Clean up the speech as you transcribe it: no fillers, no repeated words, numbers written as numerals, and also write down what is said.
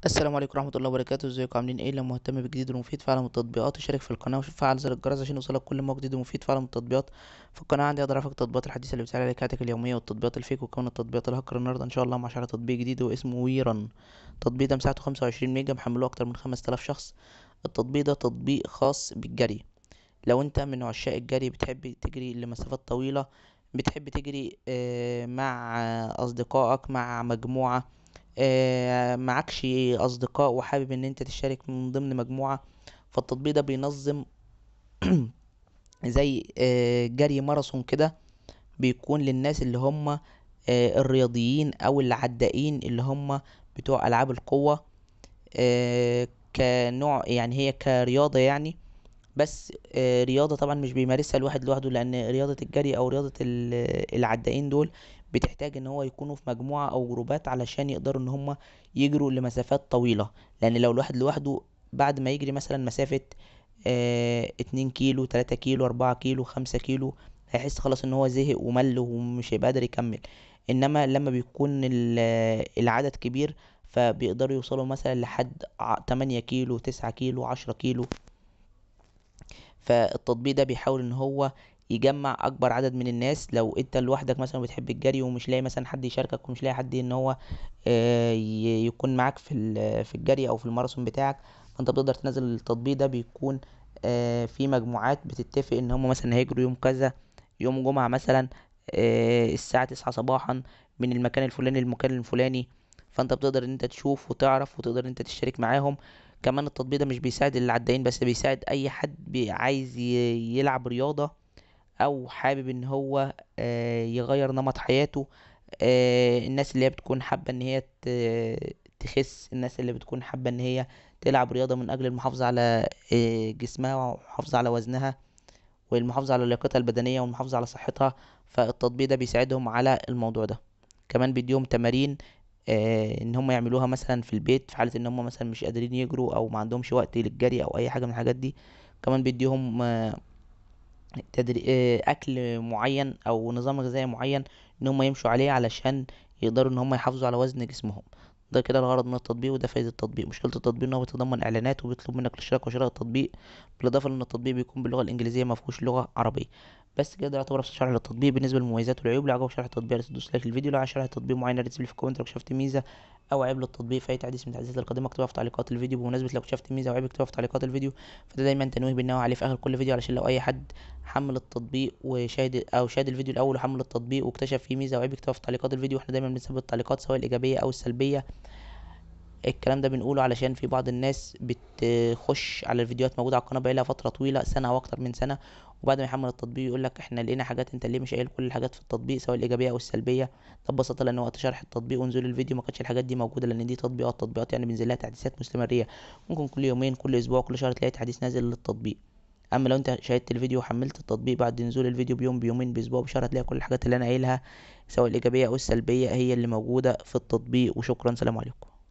السلام عليكم ورحمة الله وبركاته. ازيكم عاملين ايه؟ لو مهتم بالجديد والمفيد فعلا من التطبيقات اشترك في القناة وفعل زر الجرس عشان يوصلك كل ما هو جديد ومفيد فعلا من التطبيقات. في القناة عندي اقدر افك التطبيقات الحديثة اللي بتسهل عليك حياتك اليومية والتطبيقات الفيك وكمان التطبيقات الهكر. النهاردة ان شاء الله مع شرح تطبيق جديد واسمه ويرن. التطبيق ده مساحته 25 ميجا، محمله اكتر من 5000 شخص. التطبيق ده تطبيق خاص بالجري. لو انت من عشاق الجري بتحب تجري لمسافات طويلة، بتحب تجري مع اصدقائك مع مجموعة، معكش اصدقاء وحابب ان انت تشترك من ضمن مجموعة، فالتطبيق ده بينظم زي جري ماراثون كده. بيكون للناس اللي هم الرياضيين او العدائين اللي هم بتوع العاب القوة، كنوع يعني هي كرياضة يعني. بس رياضة طبعا مش بيمارسها الواحد لوحده، لأن رياضة الجري أو رياضة العدائين دول بتحتاج ان هو يكونوا في مجموعة او جروبات علشان يقدروا ان هم يجروا لمسافات طويلة. لأن لو الواحد لوحده بعد ما يجري مثلا مسافة 2 كيلو 3 كيلو 4 كيلو 5 كيلو هيحس خلاص ان هو زهق ومل ومش هيبقى قادر يكمل. انما لما بيكون العدد كبير فبيقدروا يوصلوا مثلا لحد 8 كيلو 9 كيلو 10 كيلو. فالتطبيق ده بيحاول ان هو يجمع اكبر عدد من الناس. لو انت لوحدك مثلا بتحب الجري ومش لاقي مثلا حد يشاركك ومش لاقي حد ان هو يكون معاك في الجري او في الماراثون بتاعك، فانت بتقدر تنزل التطبيق ده. بيكون في مجموعات بتتفق ان هم مثلا هيجروا يوم كذا، يوم جمعة مثلا، الساعة 9 صباحا من المكان الفلاني للمكان الفلاني. فانت بتقدر ان انت تشوف وتعرف وتقدر ان انت تشترك معاهم. كمان التطبيق ده مش بيساعد العدائين بس، بيساعد اي حد عايز يلعب رياضة او حابب ان هو يغير نمط حياته. الناس اللي هي بتكون حابة ان هي تخس، الناس اللي بتكون حابة ان هي تلعب رياضة من اجل المحافظة على جسمها والمحافظة على وزنها والمحافظة على لياقتها البدنية والمحافظة على صحتها. فالتطبيق ده بيساعدهم على الموضوع ده. كمان بيديهم تمارين ان هم يعملوها مثلا في البيت في حالة ان هم مثلا مش قادرين يجروا او ما عندهمش وقت للجري او اي حاجة من الحاجات دي. كمان بيديهم اكل معين او نظام غذائي معين ان هم يمشوا عليه علشان يقدروا ان هم يحافظوا على وزن جسمهم. ده كده الغرض من التطبيق وده فايدة التطبيق. مشكلة التطبيق ان هو بيتضمن اعلانات وبيطلب منك الاشتراك وشراء التطبيق، بالاضافة لان التطبيق بيكون باللغة الانجليزية ما فيهوش لغة عربية. بس كده يعتبر ابسط شرح للتطبيق. بالنسبة للمميزات والعيوب، لو عجبك شرح التطبيق لا تدوس لايك للفيديو. لو عايز شرح التطبيق معين لا تسيب لي في الكومنت. لو شفت ميزة او عيب للتطبيق في اي تحديث من التحديثات القادمة اكتبها في تعليقات الفيديو. بمناسبة لو شفت ميزة او عيب اكتبها في تعليقات الفيديو. فده دايما تنويه بننوه عليه في اخر كل فيديو علشان لو اي حد حمل التطبيق وشاهد او شاهد الفيديو الاول وحمل التطبيق واكتشف فيه ميزه او عيب يكتبها في تعليقات الفيديو. واحنا دايما بنثبت التعليقات سواء الايجابيه او السلبيه. الكلام ده بنقوله علشان في بعض الناس بتخش على الفيديوهات موجوده على القناه بقالها فتره طويله سنه او اكتر من سنه، وبعد ما يحمل التطبيق يقول لك احنا لقينا حاجات انت ليه مش قايل كل الحاجات في التطبيق سواء الايجابيه او السلبيه. ده ببساطه لان وقت شرح التطبيق ونزول الفيديو ما كانتش الحاجات دي موجوده، لان دي تطبيقات يعني بينزل لها تحديثات مستمريه. ممكن كل يومين كل اسبوع كل شهر تلاقي تحديث نازل للتطبيق. اما لو انت شاهدت الفيديو وحملت التطبيق بعد نزول الفيديو بيوم بيومين باسبوع بشهر هتلاقي كل الحاجات اللي انا قايلها سواء الايجابيه او السلبيه هي اللي موجوده في التطبيق. وشكرا، سلام عليكم.